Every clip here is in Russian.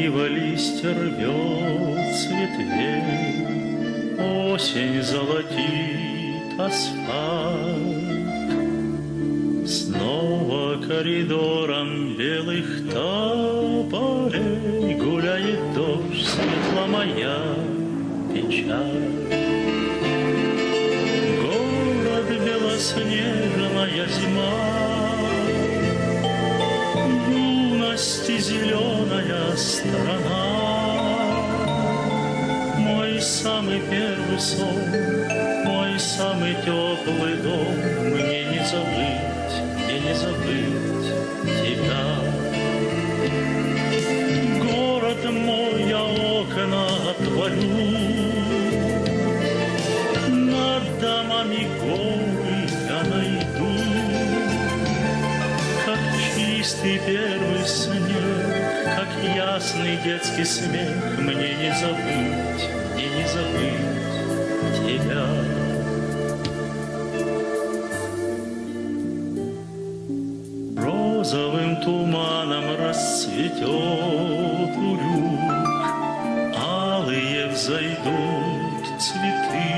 Ива листья рвет с ветвей, осень золотит асфальт. Снова коридором белых тополей гуляет дождь, светла моя печаль. Город белоснежная зима, юности зеленая страна. Мой самый первый сон, мой самый теплый дом, мне не забыть, мне не забыть тебя. Город мой, я окна отворю, над домами горы я найду, как чистый первый снег, как ясный детский смех, мне не забыть, мне не забыть тебя. Розовым туманом расцветет урюк, алые взойдут цветы.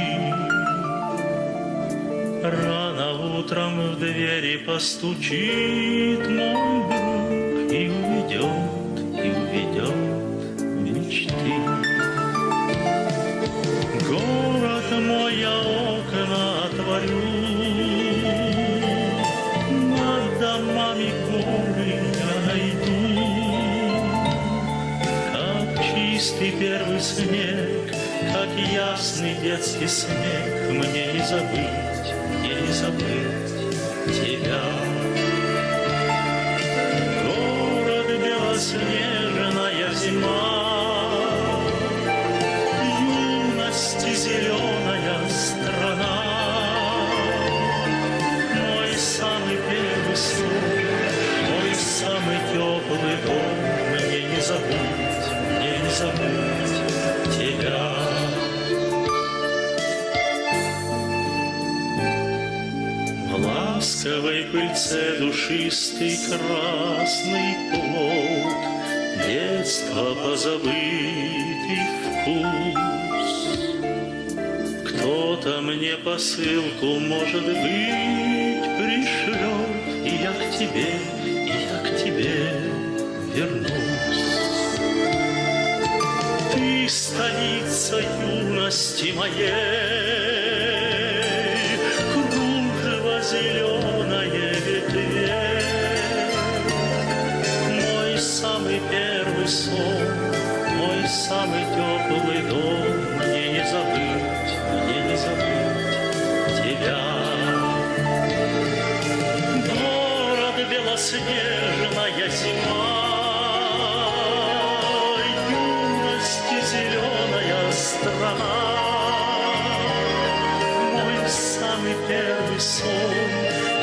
Рано утром в двери постучит мой друг и уведет мечты. Город мой, я окна отворю, над домами горы я найду, как чистый первый снег, как ясный детский смех, мне не забыть, мне не забыть тебя. Город белоснежная зима, юности зеленая страна. Мой самый первый сон, мой самый теплый дом, мне не забыть тебя. В ласковой пыльце душистый красный плод, детство позабытый вкус. Кто-то мне посылку, может быть, пришлет, и я к тебе вернусь. Ты столица юности моей, кружево зеленое ветвей. Мой самый первый сон, мой самый теплый дом, мне не забыть тебя. Город белоснежная зима, юности зеленая страна. Мой самый первый сон,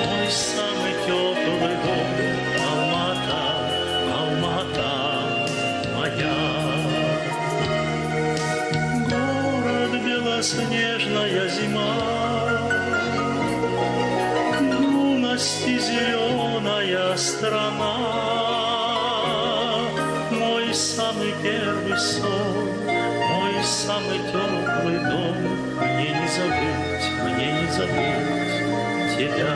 мой самый теплый дом, Алма-Ата, Алма-Ата моя. Город белоснежная зима, юности зеленая страна. Мой самый первый сон, мой самый теплый дом, мне не забыть тебя.